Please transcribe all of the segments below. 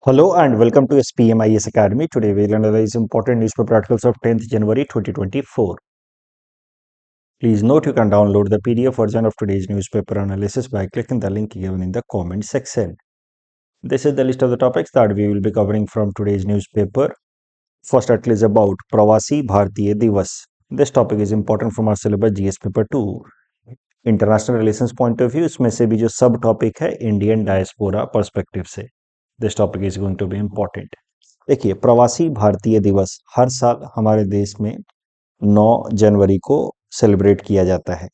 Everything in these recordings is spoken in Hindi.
Hello and welcome to SPMIS Academy. Today we'll analyze important newspaper articles of 10th January 2024. Please note you can download the PDF version of today's newspaper analysis by clicking the link given in the comment section. This is the list of the topics that we will be covering from today's newspaper. First article is about Pravasi Bharatiya Divas. This topic is important from our syllabus GS paper 2. International relations point of view इसमें से भी जो सब टॉपिक है इंडियन डायस्पोरा पर्सपेक्टिव से this topic is going to be important. देखिए, प्रवासी भारतीय दिवस हर साल हमारे देश में 9 जनवरी को सेलिब्रेट किया जाता है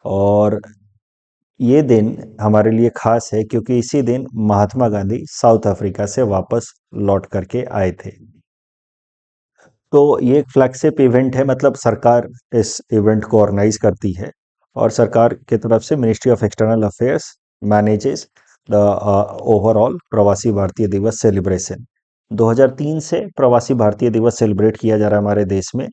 और ये दिन हमारे लिए खास है क्योंकि इसी दिन महात्मा गांधी साउथ अफ्रीका से वापस लौट करके आए थे। तो ये एक फ्लैगशिप इवेंट है, मतलब सरकार इस इवेंट को ऑर्गेनाइज करती है और सरकार की तरफ से ministry of external affairs manages the overall प्रवासी भारतीय दिवस सेलिब्रेशन। 2003 से प्रवासी भारतीय दिवस सेलिब्रेट किया जा रहा है हमारे देश में।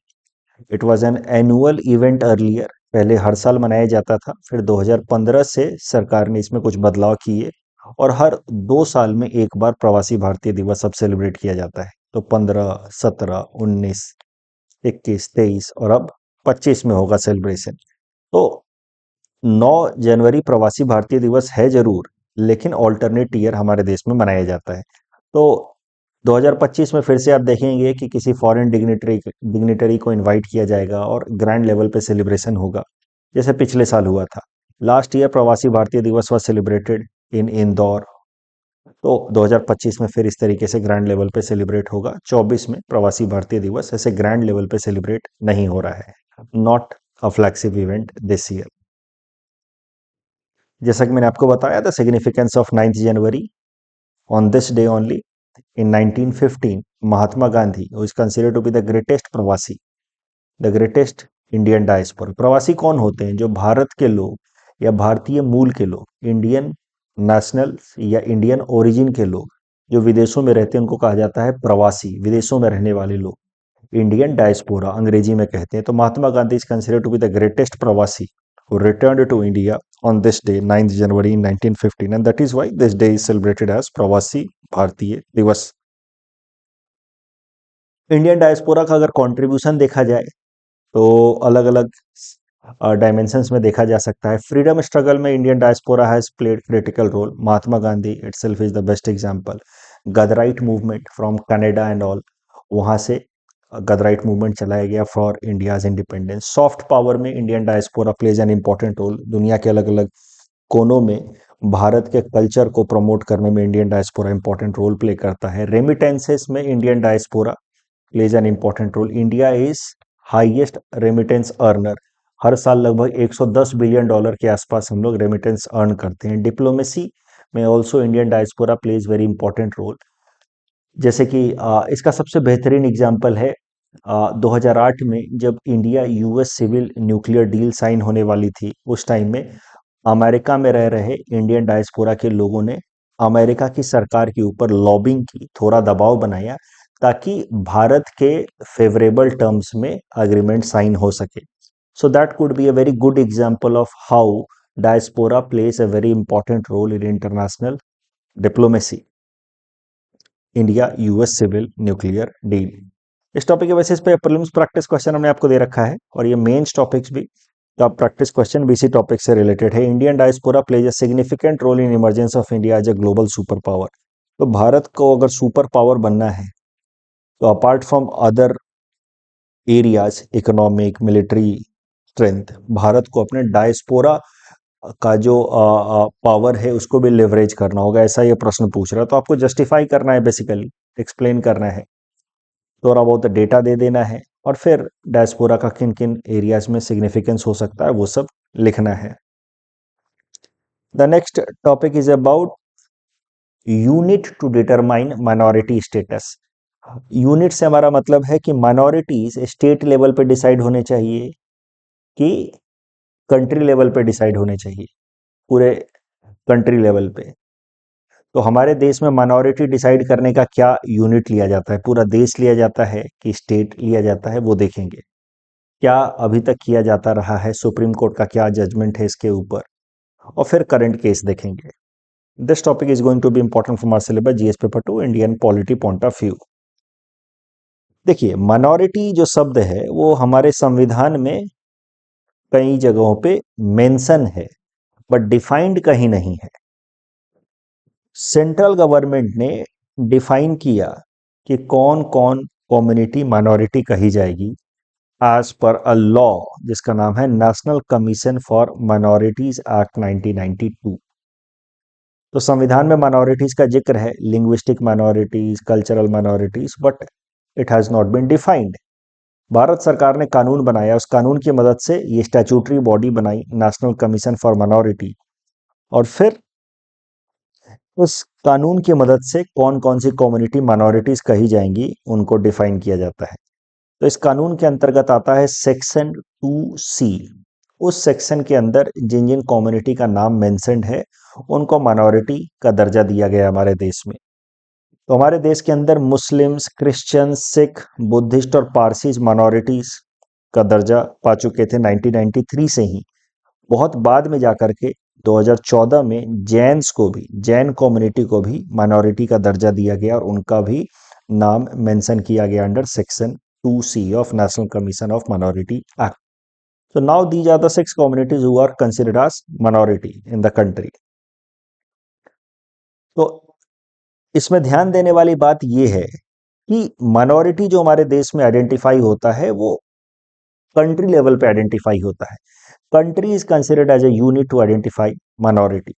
It was an annual event earlier, पहले हर साल मनाया जाता था, फिर 2015 से सरकार ने इसमें कुछ बदलाव किए और हर 2 साल में एक बार प्रवासी भारतीय दिवस अब सेलिब्रेट किया जाता है। तो 15, 17, 19, 21, 23 और अब 25 में होगा सेलिब्रेशन। तो 9 जनवरी प्रवासी भारतीय दिवस है जरूर, लेकिन ऑल्टरनेट ईयर हमारे देश में मनाया जाता है। तो 2025 में फिर से आप देखेंगे कि किसी फॉरेन डिग्निटरी को इनवाइट किया जाएगा और ग्रैंड लेवल पे सेलिब्रेशन होगा, जैसे पिछले साल हुआ था। लास्ट ईयर प्रवासी भारतीय दिवस वाज सेलिब्रेटेड इन इंदौर। तो 2025 में फिर इस तरीके से ग्रैंड लेवल पे सेलिब्रेट होगा। 24 में प्रवासी भारतीय दिवस ऐसे ग्रैंड लेवल पे सेलिब्रेट नहीं हो रहा है, not a flagship event this year. जैसा कि मैंने आपको बताया, the significance of 9th January, on this day only in 1915 Mahatma Gandhi is considered to be the greatest pravasi, the greatest Indian diaspora. प्रवासी कौन होते हैं? जो भारत के लोग या भारतीय मूल के लोग, इंडियन नेशनल या इंडियन ओरिजिन के लोग जो विदेशों में रहते हैं उनको कहा जाता है प्रवासी, विदेशों में रहने वाले लोग। इंडियन डायस्पोरा अंग्रेजी में कहते हैं। तो Mahatma Gandhi is considered to be the greatest प्रवासी who returned to India on this day, 9th January in 1915, and that is why this day is celebrated as Pravasi Bharatiya Divas. Indian diaspora का अगर कंट्रीब्यूशन देखा जाए तो अलग अलग डायमेंशंस में देखा जा सकता है। फ्रीडम स्ट्रगल में Indian diaspora has played critical role. Mahatma Gandhi itself is the best example. Ghadarite movement from Canada and all, वहां से गदराइट मूवमेंट चलाया गया for India's independence. Soft power में Indian diaspora plays an important role. दुनिया के अलग अलग कोनों में भारत के कल्चर को प्रमोट करने में Indian diaspora important role play करता है। रेमिटेंसेस में Indian diaspora plays an important role. India is highest remittance earner. हर साल लगभग 110 बिलियन डॉलर के आसपास हम लोग रेमिटेंस अर्न करते हैं। डिप्लोमेसी में also Indian diaspora plays very important role. जैसे कि इसका सबसे बेहतरीन एग्जाम्पल है 2008 में जब India US civil nuclear deal sign होने वाली थी। उस टाइम में अमेरिका में रह रहे इंडियन डायस्पोरा के लोगों ने अमेरिका की सरकार के ऊपर लॉबिंग की, थोड़ा दबाव बनाया ताकि भारत के फेवरेबल टर्म्स में अग्रीमेंट साइन हो सके। So that could be a very good example of how diaspora plays a very important role in international diplomacy. India US civil nuclear deal, इस टॉपिक के बेसिस पे प्रीलिम्स प्रैक्टिस क्वेश्चन हमने आपको दे रखा है और ये मेंस टॉपिक्स भी, तो आप प्रैक्टिस क्वेश्चन भी इसी टॉपिक से रिलेटेड है। Indian diaspora plays a significant role in emergence of India as a global super power. तो भारत को अगर सुपर पावर बनना है तो apart from other areas, economic, military strength, Bharat को अपने डायस्पोरा का जो पावर है उसको भी लेवरेज करना होगा। ऐसा ये प्रश्न पूछ रहा है, तो आपको जस्टिफाई करना है, बेसिकली एक्सप्लेन करना है, थोड़ा बहुत डेटा दे देना है और फिर डायस्पोरा का किन किन एरियाज में सिग्निफिकेंस हो सकता है वो सब लिखना है। The next topic is about unit to determine minority status. Unit से हमारा मतलब है कि माइनॉरिटीज स्टेट लेवल पे डिसाइड होने चाहिए कि कंट्री लेवल पे डिसाइड होने चाहिए, पूरे कंट्री लेवल पे। तो हमारे देश में माइनॉरिटी डिसाइड करने का क्या यूनिट लिया जाता है, पूरा देश लिया जाता है कि स्टेट लिया जाता है, वो देखेंगे। क्या अभी तक किया जाता रहा है, सुप्रीम कोर्ट का क्या जजमेंट है इसके ऊपर, और फिर करंट केस देखेंगे। This topic is going to be important from our syllabus GS paper 2 Indian polity point of view. देखिए, माइनॉरिटी जो शब्द है वो हमारे संविधान में कई जगहों पे मेंशन है, बट डिफाइंड कहीं नहीं है। सेंट्रल गवर्नमेंट ने डिफाइन किया कि कौन कौन कम्युनिटी माइनॉरिटी कही जाएगी एज पर अ लॉ जिसका नाम है national commission for minorities act 1992। तो संविधान में माइनॉरिटीज का जिक्र है, linguistic minorities, cultural minorities, but it has not been defined. Bharat सरकार ने कानून बनाया, उस कानून की मदद से ये स्टैट्यूटरी बॉडी बनाई, नेशनल कमीशन फॉर माइनॉरिटी, और फिर उस कानून की मदद से कौन कौन सी कम्युनिटी माइनॉरिटीज कही जाएंगी उनको डिफाइन किया जाता है। तो इस कानून के अंतर्गत आता है सेक्शन 2C। उस सेक्शन के अंदर जिन जिन कम्युनिटी का नाम मेंशन्ड है उनको माइनॉरिटी का दर्जा दिया गया हमारे देश में। तो हमारे देश के अंदर मुस्लिम्स, क्रिश्चियन, सिख, बुद्धिस्ट और पारसीज माइनॉरिटीज का दर्जा पा चुके थे 1993 से ही। बहुत बाद में जाकर के 2014 में जैन कम्युनिटी को भी माइनॉरिटी का दर्जा दिया गया और उनका भी नाम मेंशन किया गया under section 2C of national commission of minority act. So now these are the 6 communities who are considered as minority in the country. तो इसमें ध्यान देने वाली बात यह है कि माइनॉरिटी जो हमारे देश में आइडेंटिफाई होता है वो कंट्री लेवल पे आइडेंटिफाई होता है। Country is considered as a unit to identify minority.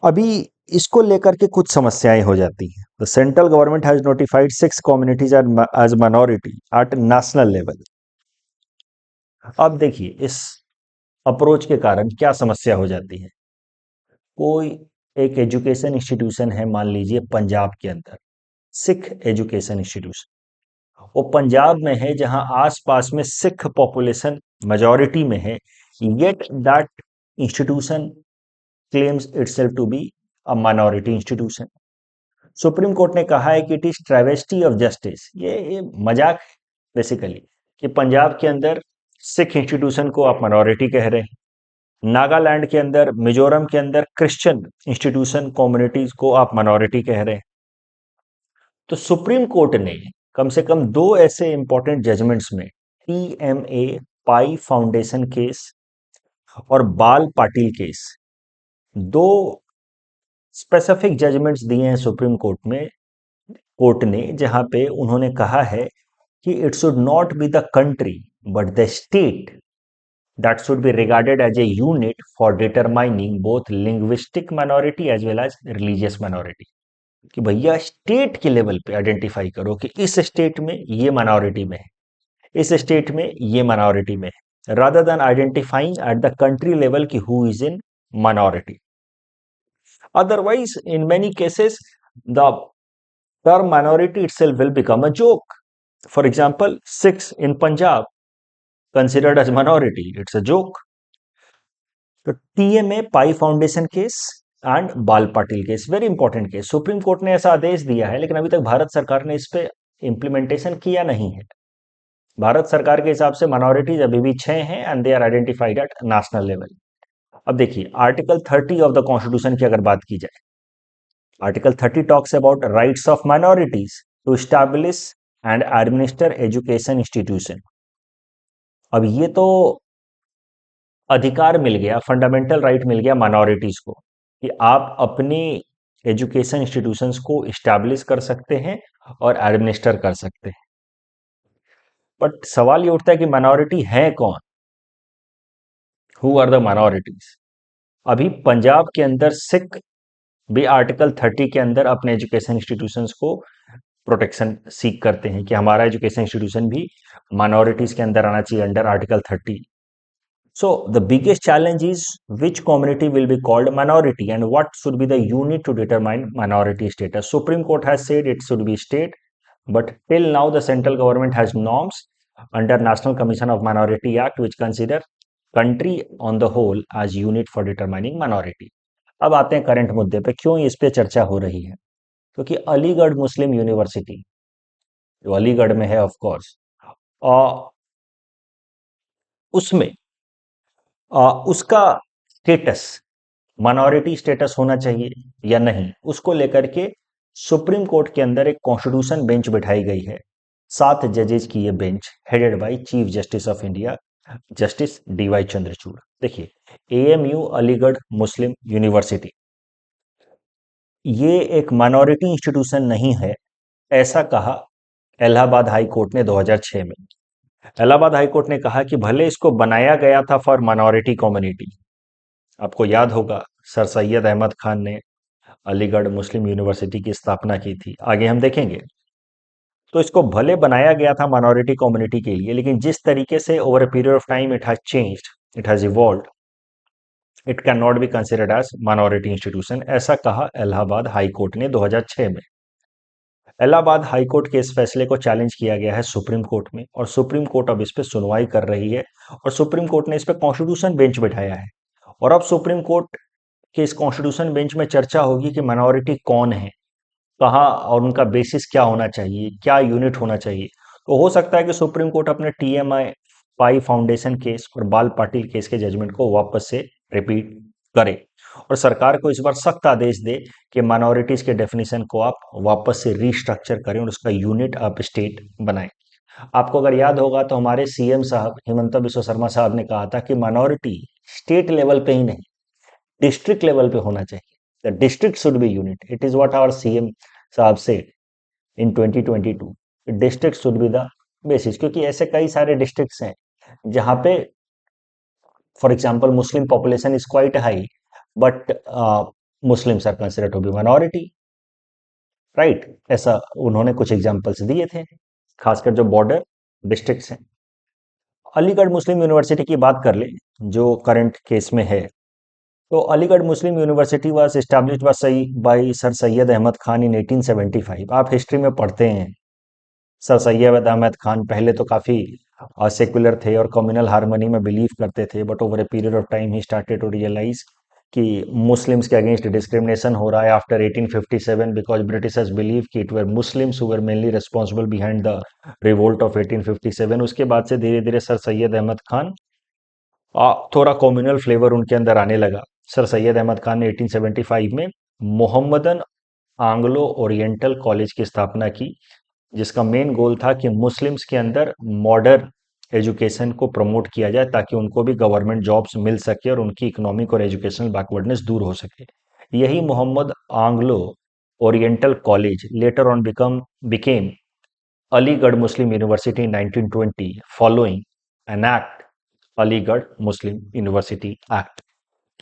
अभी इसको लेकर के कुछ समस्याएं हो जाती हैं। The central government has notified 6 communities as minority at national level. अब देखिए, इस अप्रोच के कारण क्या समस्या हो जाती है। कोई एक एजुकेशन इंस्टीट्यूशन है, मान लीजिए पंजाब के अंदर सिख एजुकेशन इंस्टीट्यूशन, वो पंजाब में है जहां आसपास में सिख पॉपुलेशन मेजॉरिटी में है, yet that institution claims itself to be a minority institution. Supreme court ने कहा है कि it is travesty of justice, ये मजाक बेसिकली, कि पंजाब के अंदर सिख इंस्टीट्यूशन को आप माइनॉरिटी कह रहे हैं, नागालैंड के अंदर, मिजोरम के अंदर क्रिश्चियन इंस्टीट्यूशन कम्युनिटीज को आप माइनॉरिटी कह रहे हैं। तो सुप्रीम कोर्ट ने कम से कम 2 ऐसे इंपॉर्टेंट जजमेंट्स में, TMA पाई फाउंडेशन केस और बाल पाटिल केस, 2 स्पेसिफिक जजमेंट्स दिए हैं सुप्रीम कोर्ट ने, जहां पे उन्होंने कहा है कि it should not be the country but the state that should be regarded as a unit for determining both linguistic minority as well as religious minority। कि भैया स्टेट के लेवल पे आइडेंटिफाई करो कि इस स्टेट में ये माइनॉरिटी में है, इस स्टेट में ये माइनॉरिटी में है, rather than identifying at the country level कि who is in minority. Otherwise in many cases the term minority itself will become a joke. For example, Sikhs in Punjab considered as minority, it's a joke। तो TMA Pai foundation case and Bal Patil case, very important case. Supreme court ने ऐसा आदेश दिया है, लेकिन अभी तक भारत सरकार ने इस पे इंप्लीमेंटेशन किया नहीं है। भारत सरकार के हिसाब से माइनॉरिटीज अभी भी 6 हैं and they are identified at national level. अब देखिए, आर्टिकल 30 ऑफ द कॉन्स्टिट्यूशन की अगर बात की जाए, article 30 talks about rights of minorities to establish and administer education institution. अब ये तो अधिकार मिल गया, फंडामेंटल राइट मिल गया माइनॉरिटीज को कि आप अपनी एजुकेशन इंस्टीट्यूशंस को इस्टेब्लिश कर सकते हैं और एडमिनिस्टर कर सकते हैं। बट सवाल ये उठता है कि माइनॉरिटी है कौन, हु आर द माइनॉरिटीज। अभी पंजाब के अंदर सिख भी आर्टिकल 30 के अंदर अपने एजुकेशन इंस्टीट्यूशंस को प्रोटेक्शन सीख करते हैं कि हमारा एजुकेशन इंस्टीट्यूशन भी माइनॉरिटीज के अंदर आना चाहिए under article 30। So the biggest challenge is which community will be called minority and what should be the unit to determine minority status. Supreme Court has said it should be state, but till now the central government has norms under National Commission of Minority Act which consider country on the whole as unit for determining minority. अब आते हैं करंट मुद्दे पे, क्यों इस पे चर्चा हो रही है? क्योंकि अलीगढ़ मुस्लिम यूनिवर्सिटी जो अलीगढ़ में है ऑफ कोर्स, उसमें उसका स्टेटस माइनॉरिटी स्टेटस होना चाहिए या नहीं, उसको लेकर के सुप्रीम कोर्ट के अंदर एक कॉन्स्टिट्यूशन बेंच बिठाई गई है। 7 जजेज की ये bench headed by chief justice of India justice DY Chandrachud. देखिए, एएमयू अलीगढ़ मुस्लिम यूनिवर्सिटी ये एक माइनॉरिटी इंस्टीट्यूशन नहीं है, ऐसा कहा इलाहाबाद हाई कोर्ट ने 2006 में। इलाहाबाद हाई कोर्ट ने कहा कि भले इसको बनाया गया था फॉर माइनॉरिटी कम्युनिटी, आपको याद होगा सर सैयद अहमद खान ने अलीगढ़ मुस्लिम यूनिवर्सिटी की स्थापना की थी, आगे हम देखेंगे। तो इसको भले बनाया गया था माइनॉरिटी कम्युनिटी के लिए, लेकिन जिस तरीके से over a period of time it has changed, it has evolved, it can not be considered as minority institution, ऐसा कहा इलाहाबाद हाई कोर्ट ने 2006 में। इलाहाबाद हाई कोर्ट के इस फैसले को चैलेंज किया गया है सुप्रीम कोर्ट में, और सुप्रीम कोर्ट अब इस पर सुनवाई कर रही है, और सुप्रीम कोर्ट ने इस पर कॉन्स्टिट्यूशन बेंच बिठाया है। और अब सुप्रीम कोर्ट के इस कॉन्स्टिट्यूशन बेंच में चर्चा होगी कि माइनॉरिटी कौन है, कहाँ, और उनका बेसिस क्या होना चाहिए, क्या यूनिट होना चाहिए। तो हो सकता है कि सुप्रीम कोर्ट अपने टीएमआई पाई फाउंडेशन केस और बाल पाटिल केस के जजमेंट को वापस से रिपीट करे, और सरकार को इस बार सख्त आदेश दे कि माइनॉरिटीज के डेफिनेशन को आप वापस से रीस्ट्रक्चर करें और उसका यूनिट आप स्टेट बनाएं। आपको अगर याद होगा तो हमारे सीएम साहब हिमंता बिश्व शर्मा साहब ने कहा था कि माइनॉरिटी स्टेट लेवल पे ही नहीं, डिस्ट्रिक्ट लेवल पे होना चाहिए। The district should be unit, it is what our CM sahab से in 2022, district should be the basis, क्योंकि ऐसे कई सारे डिस्ट्रिक्ट्स हैं जहां पे for example Muslim population is quite high, but Muslims are considered to be minority, right. ऐसा उन्होंने कुछ एग्जांपल्स दिए थे, खासकर जो बॉर्डर डिस्ट्रिक्ट्स हैं। अलीगढ़ मुस्लिम यूनिवर्सिटी की बात कर ले, जो करंट केस में है, तो Aligarh Muslim university was established by sir Syed Ahmad Khan in 1875। आप हिस्ट्री में पढ़ते हैं, सर सैयद अहमद खान पहले तो काफ़ी सेकुलर थे और कम्युनल हार्मनी में बिलीव करते थे, but over a period of time he started to realize कि मुस्लिम्स के अगेंस्ट डिस्क्रिमिनेशन हो रहा है आफ्टर 1857, बिकॉज ब्रिटिशर्स बिलीव कि it were Muslims who were mainly responsible behind the revolt of 1857। उसके बाद से धीरे धीरे सर सैयद अहमद खान थोड़ा कम्युनल फ्लेवर उनके अंदर आने लगा। सर सैयद अहमद खान ने 1875 में मोहम्मदन आंग्लो ओरिएंटल कॉलेज की स्थापना की, जिसका मेन गोल था कि मुस्लिम्स के अंदर मॉडर्न एजुकेशन को प्रमोट किया जाए ताकि उनको भी गवर्नमेंट जॉब्स मिल सके और उनकी इकोनॉमिक और एजुकेशनल बैकवर्डनेस दूर हो सके। यही Mohammad Anglo Oriental college later on became Aligarh Muslim university in 1920 following an act, Aligarh Muslim university act.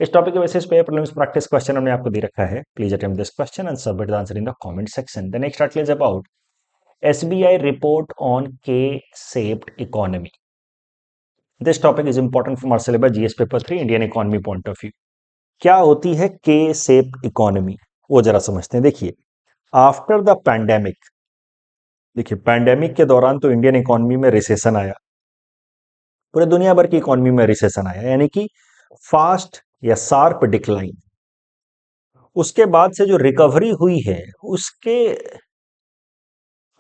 इस टॉपिक के बेसिस पे प्रीलिम्स प्रैक्टिस क्वेश्चन हमने आपको दे रखा है। Please attempt this question and submit the answer in the comment section. The next article is about SBI report on K-shaped economy. This topic is important from our syllabus GS paper 3 Indian economy point of view. क्या होती है K-shaped economy, वो जरा समझते हैं। देखिए, आफ्टर द पैंडेमिक, देखिए पैंडेमिक के दौरान तो इंडियन इकोनॉमी में रिसेशन आया, पूरे दुनिया भर की इकोनॉमी में रिसेशन आया, यानी कि फास्ट या शार्प डिक्लाइन। उसके बाद से जो रिकवरी हुई है उसके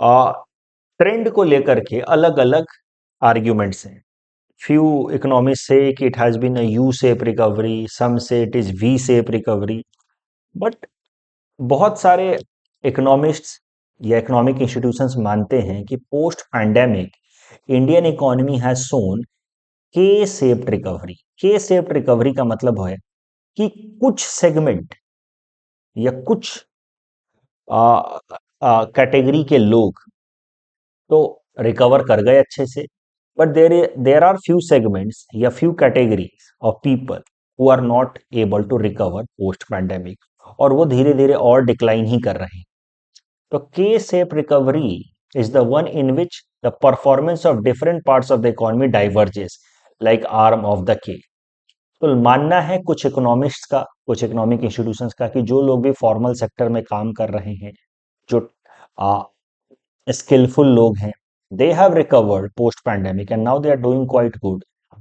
ट्रेंड को लेकर के अलग अलग आर्ग्यूमेंट्स हैं। few economists say कि it has been a U-shape recovery, some say it is V-shape recovery, but बहुत सारे इकोनॉमिस्ट्स या इकोनॉमिक इंस्टीट्यूशंस मानते हैं कि post pandemic Indian economy has shown के शेप्ड रिकवरी। के शेप्ड रिकवरी का मतलब है कि कुछ सेगमेंट या कुछ कैटेगरी के लोग तो रिकवर कर गए अच्छे से, but there are few segments या few categories of people who are not able to recover post pandemic, और वो धीरे धीरे और डिक्लाइन ही कर रहे हैं। तो के shape recovery is the one in which the performance of different parts of the economy diverges like arm of the के। तो मानना है कुछ इकोनॉमिस्ट्स का, कुछ इकोनॉमिक इंस्टीट्यूशंस का, कि जो लोग भी फॉर्मल सेक्टर में काम कर रहे हैं, जो skillful लोग हैं, they have recovered post pandemic and now they are doing quite good,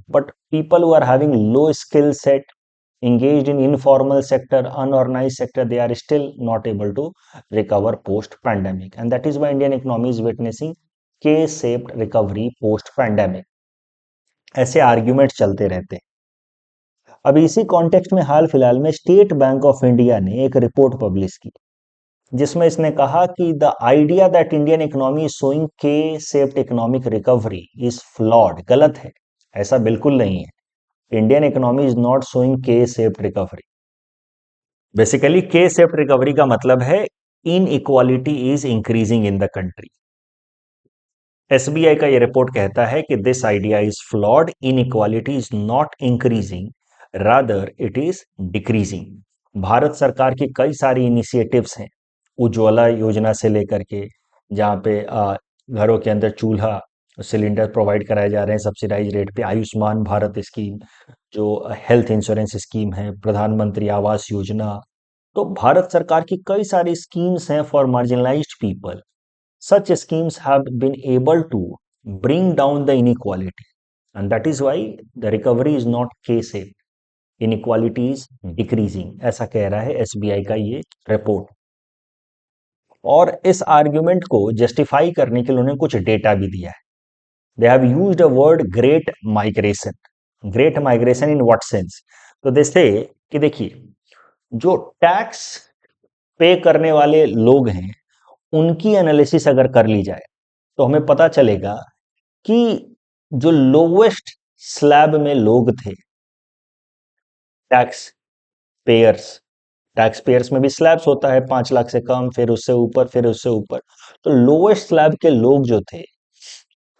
but people who are having low skill set, engaged in informal sector, unorganized sector, they are still not able to recover post pandemic, and that is why Indian economy is witnessing K-shaped recovery post pandemic। ऐसे आर्ग्यूमेंट चलते रहते हैं। अभी इसी कॉन्टेक्स्ट में हाल फिलहाल में स्टेट बैंक ऑफ इंडिया ने एक रिपोर्ट पब्लिश की, जिसमें इसने कहा कि the idea that Indian economy is showing के shaped economic recovery is flawed, गलत है, ऐसा बिल्कुल नहीं है। Indian economy is not showing के शेप्ड रिकवरी। बेसिकली के शेप्ड रिकवरी का मतलब है इन equality is increasing in the country. SBI का ये रिपोर्ट कहता है कि this idea is flawed, in equality is not increasing, rather it is decreasing. Bharat सरकार की कई सारी इनिशिएटिव्स हैं, उज्ज्वला योजना से लेकर के, जहाँ पे घरों के अंदर चूल्हा सिलेंडर प्रोवाइड कराए जा रहे हैं सब्सिडाइज रेट पे, आयुष्मान भारत स्कीम, जो हेल्थ इंश्योरेंस स्कीम है, प्रधानमंत्री आवास योजना। तो भारत सरकार की कई सारी स्कीम्स हैं for marginalised people. Such schemes have been able to bring down the inequality, and that is why the recovery is not K-shaped. Inequality is decreasing, ऐसा कह रहा है एसबीआई का ये रिपोर्ट। और इस आर्ग्यूमेंट को जस्टिफाई करने के लिए उन्होंने कुछ डेटा भी दिया है। They have used a word great migration. Great migration in what sense? तो जैसे कि देखिए, जो टैक्स पे करने वाले लोग हैं, उनकी एनालिसिस अगर कर ली जाए तो हमें पता चलेगा कि जो लोवेस्ट स्लैब में लोग थे, टैक्स पेयर्स, टैक्स पेयर्स में भी स्लैब्स होता है, 5 लाख से कम, फिर उससे ऊपर, फिर उससे ऊपर। तो लोवेस्ट स्लैब के लोग जो थे,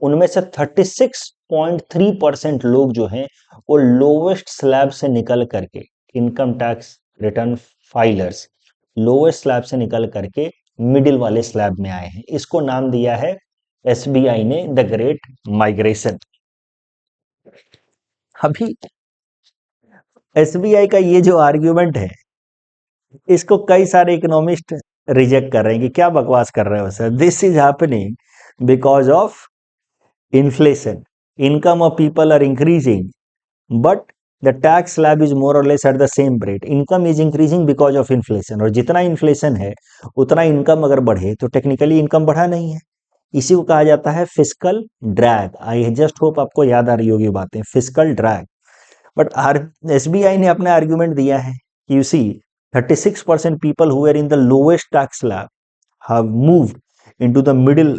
उनमें से 36.3% लोग जो हैं, वो लोवेस्ट स्लैब से निकल करके, income tax return filers lowest slab से निकल करके मिडिल वाले स्लैब में आए हैं। इसको नाम दिया है एसबीआई ने द ग्रेट माइग्रेशन। अभी एसबीआई का ये जो आर्ग्यूमेंट है, इसको कई सारे इकोनॉमिस्ट रिजेक्ट कर रहे हैं कि क्या बकवास कर रहे हो sir, this is happening because of inflation, income of people are increasing but the tax slab is more और less at the same rate, income is increasing because of inflation. और जितना इन्फ्लेशन है उतना इनकम अगर बढ़े तो टेक्निकली इनकम बढ़ा नहीं है। इसी को कहा जाता है fiscal drag. I just hope आपको याद आ रही होगी बातें, फिस्कल ड्रैग। बट एसबीआई ने अपना आर्ग्यूमेंट दिया है कि you see 36% people who were in the lowest tax slab have moved into the middle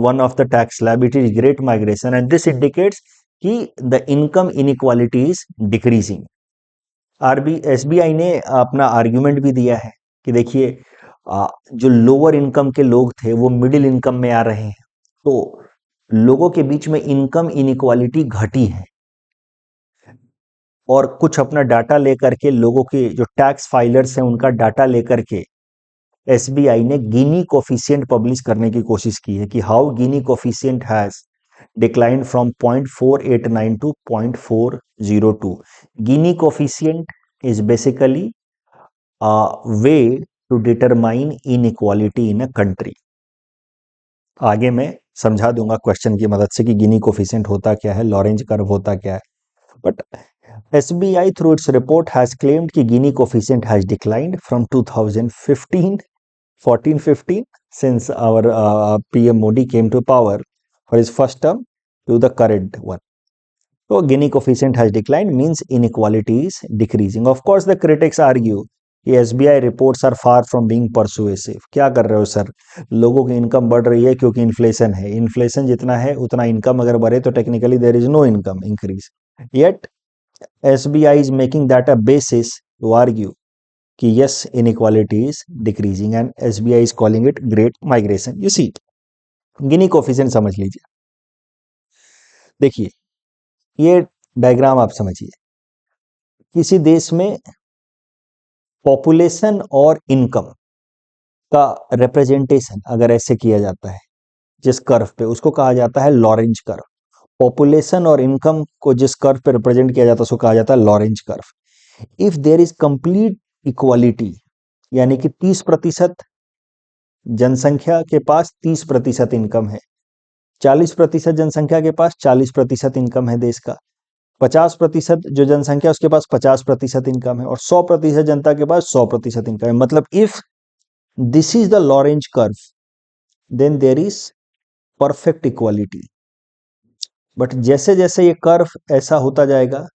one of the tax slab. It is great migration and this indicates कि the income inequality is decreasing. SBI ने अपना आर्ग्यूमेंट भी दिया है कि देखिए, जो लोअर इनकम के लोग थे वो मिडिल इनकम में आ रहे हैं, तो लोगों के बीच में इनकम इनइक्वालिटी घटी है। और कुछ अपना डाटा लेकर के, लोगों के जो टैक्स फाइलर्स हैं उनका डाटा लेकर के एसबीआई ने गिनी कोफिशिएंट पब्लिश करने की कोशिश की है कि how Gini coefficient has decline from 0.489 to 0.402। Gini coefficient is basically a way to determine inequality in a country. आगे मैं समझा दूंगा क्वेश्चन की मदद से कि गिनी कोफिशिएंट होता क्या है, लॉरेंज कर्व होता क्या है। But SBI through its report has claimed कि Gini coefficient has declined from 2015, 14-15 since our PM Modi came to power for his first term to the current one. So Gini coefficient has declined means inequality is decreasing. Of course, the critics argue कि SBI reports are far from being persuasive. क्या कर रहे हो सर, लोगों की इनकम बढ़ रही है क्योंकि इन्फ्लेशन है, इन्फ्लेशन जितना है उतना इनकम अगर बढ़े तो technically there is no income increase. Yet SBI is making that a basis to argue कि yes, inequality is decreasing and SBI is calling it great migration. You see, Guinea coefficient समझ लीजिए। देखिए, ये डायग्राम आप समझिए। किसी देश में पॉपुलेशन और इनकम का रिप्रेजेंटेशन अगर ऐसे किया जाता है जिस कर्व पे, उसको कहा जाता है लॉरेंज कर्व। पॉपुलेशन और इनकम को जिस कर्व पे रिप्रेजेंट किया जाता है उसको कहा जाता है Lorenz curve. If there is complete equality, यानी कि 30% जनसंख्या के पास 30% इनकम है, 40% जनसंख्या के पास 40% इनकम है देश का, 50% जो जनसंख्या उसके पास 50% इनकम है, और 100% जनता के पास 100% इनकम है। मतलब if this is the Lorenz curve then there is perfect equality. But जैसे जैसे ये कर्व ऐसा होता जाएगा,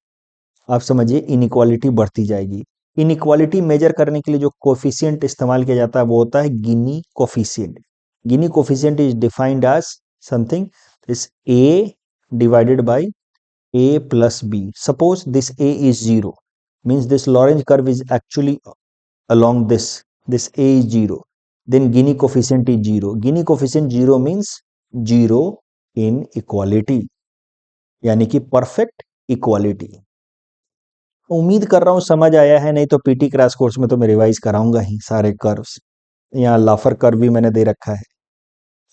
आप समझिए इनइक्वालिटी बढ़ती जाएगी। इनइक्वालिटी मेजर करने के लिए जो कोफिशिएंट इस्तेमाल किया जाता है वो होता है Gini coefficient. Gini coefficient is defined as something is a divided by a plus b. Suppose this a is 0, means this Lorentz curve is actually along this a is 0. Then Gini coefficient is 0. Gini coefficient 0 means 0 in equality, यानी कि परफेक्ट इक्वालिटी। उम्मीद कर रहा हूं समझ आया है, नहीं तो पीटी क्रैश कोर्स में तो मैं रिवाइज कराऊंगा ही सारे कर्व्स। यहाँ लाफर कर्व भी मैंने दे रखा है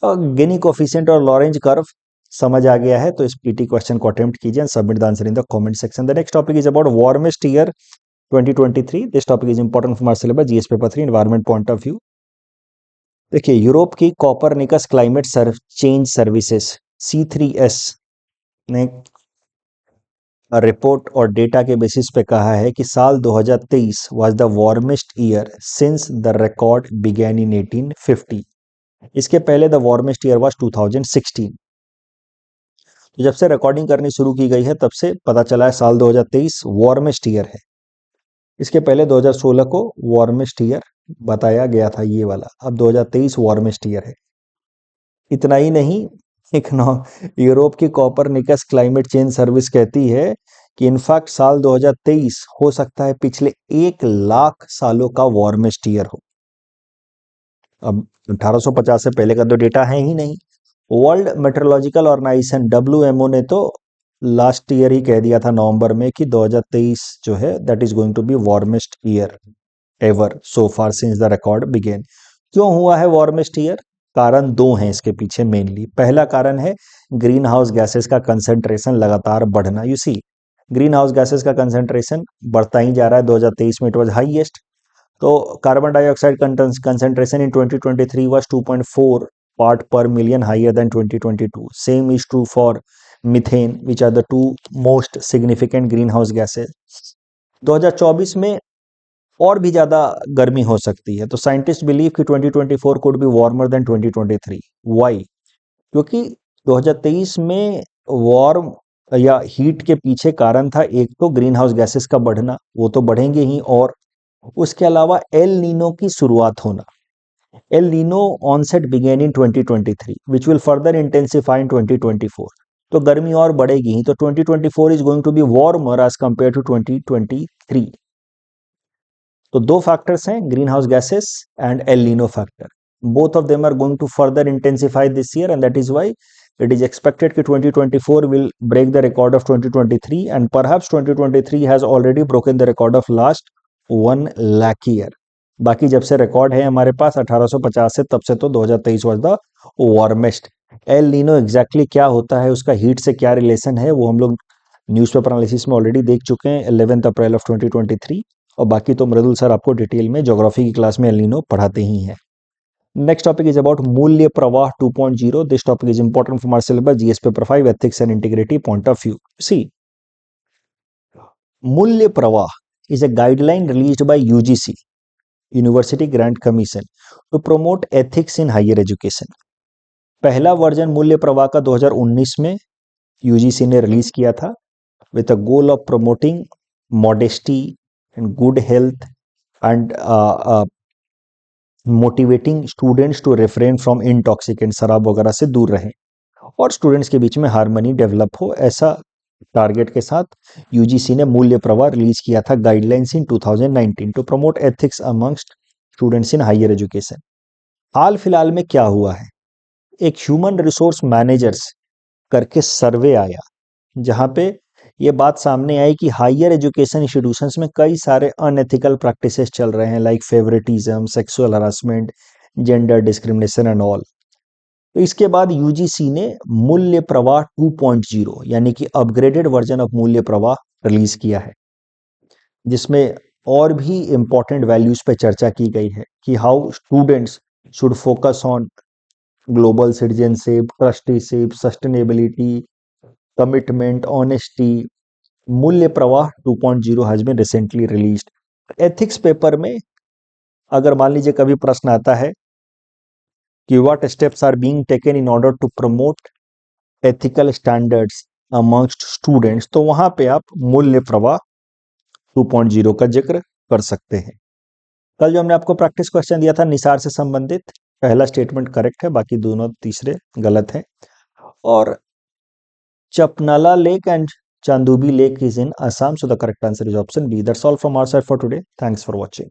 और गिनी कोफिशिएंट और लॉरेंज कर्व समझ आ गया है तो इस पीटी क्वेश्चन को अटेम्प्ट कीजिए and submit the answer in the comment section. The next topic is about warmest year 2023। This topic is important for our syllabus GS paper 3 environment point of view. देखिए यूरोप की Copernicus climate change services C3S ने रिपोर्ट और डेटा के बेसिस पे कहा है कि साल 2023 was the warmest year since the record began in 1850। इसके पहले द वार्मेस्ट ईयर वाज 2016। तो जब से रिकॉर्डिंग करनी शुरू की गई है तब से पता चला है साल 2023 वार्मेस्ट ईयर है। इसके पहले 2016 को वार्मेस्ट ईयर बताया गया था ये वाला, अब 2023 वार्मेस्ट ईयर है। इतना ही नहीं, एक यूरोप की कॉपरनिकस क्लाइमेट चेंज सर्विस कहती है कि इनफैक्ट साल 2023 हो सकता है पिछले 1 लाख सालों का वार्मेस्ट ईयर हो। अब 1850 से पहले का तो डेटा है ही नहीं। वर्ल्ड मेट्रोलॉजिकल ऑर्गेनाइजेशन WMO ने तो लास्ट ईयर ही कह दिया था नवंबर में कि 2023 जो है that is going to be warmest year ever so far since the record began. क्यों हुआ है वार्मेस्ट ईयर? कारण दो हैं इसके पीछे मेनली। पहला कारण है ग्रीन हाउस गैसेस का कंसेंट्रेशन लगातार बढ़ना। You see green house gases का कंसेंट्रेशन बढ़ता ही जा रहा है। 2023 में इट वाज हाईएस्ट। तो carbon dioxide concentration in 2023 was 2.4 part per million higher than 2022. Same is true for methane, which are the two most significant greenhouse gases. 2024 में और भी ज्यादा गर्मी हो सकती है। तो साइंटिस्ट बिलीव कि 2024 could be warmer than 2023. Why? क्योंकि 2023 में वार्म या हीट के पीछे कारण था एक तो ग्रीन हाउस गैसेस का बढ़ना, वो तो बढ़ेंगे ही, और उसके अलावा एल नीनो की शुरुआत होना। El Nino onset began in 2023 which will further intensify in 2024। तो गर्मी और बढ़ेगी ही। तो 2024 is going to be warmer as compared to 2023। तो दो फैक्टर्स हैं, green house gases and El Nino factor. Both of them are going to further intensify this year and that is why it is expected that 2024 will break the record of 2023 and perhaps 2023 has already broken the record of last 1 lakh year। बाकी जब से रिकॉर्ड है हमारे पास 1850 से, तब से तो 2023 was the warmest. El Nino exactly क्या होता है, उसका हीट से क्या रिलेशन है, वो हम लोग न्यूज़पेपर एनालिसिस में ऑलरेडी देख चुके हैं 11 अप्रैल ऑफ 2023। और बाकी तो मृदुल सर आपको डिटेल में ज्योग्राफी की क्लास में एल नीनो पढ़ाते ही हैं। Next topic is about Mulya Pravah 2.0. This topic is important from our syllabus GS paper 5 ethics and integrity point of view. See, Mulya Pravah is a guideline released by UGC, University Grant Commission, to promote ethics in higher education. पहला वर्जन मूल्य प्रवाह का 2019 में यूजीसी ने रिलीज किया था with a goal of promoting modesty and good health and motivating students to refrain from intoxicant, शराब वगैरह से दूर रहें और स्टूडेंट्स के बीच में हार्मनी डेवलप हो, ऐसा टारगेट के साथ यूजीसी ने मूल्य प्रवाह रिलीज किया था guidelines in 2019 to promote ethics amongst students in higher education. हाल फिलहाल में क्या हुआ है, एक ह्यूमन रिसोर्स मैनेजर्स करके सर्वे आया जहां पे ये बात सामने आई कि हायर एजुकेशन इंस्टीट्यूशंस में कई सारे अनएथिकल प्रैक्टिसेस चल रहे हैं, like favouritism, sexual harassment, gender discrimination and all. तो इसके बाद यूजीसी ने मूल्य प्रवाह 2.0 यानी कि अपग्रेडेड वर्जन ऑफ मूल्य प्रवाह रिलीज किया है, जिसमें और भी इंपॉर्टेंट वैल्यूज पे चर्चा की गई है कि how students should focus on global citizenship, trusteeship, sustainability, commitment, honesty. Mulya Pravah 2.0 has been recently released. Ethics paper में अगर मान लीजिए कभी प्रश्न आता है कि what steps are being taken in order to promote ethical standards amongst students, तो वहां पे आप मूल्य प्रवाह 2.0 का जिक्र कर सकते हैं। कल जो हमने आपको प्रैक्टिस क्वेश्चन दिया था निसार से संबंधित, पहला स्टेटमेंट करेक्ट है, बाकी दोनों तीसरे गलत हैं। और Chapnala Lake and Chandubi Lake is in Assam, so the correct answer is option B. That's all from our side for today. Thanks for watching.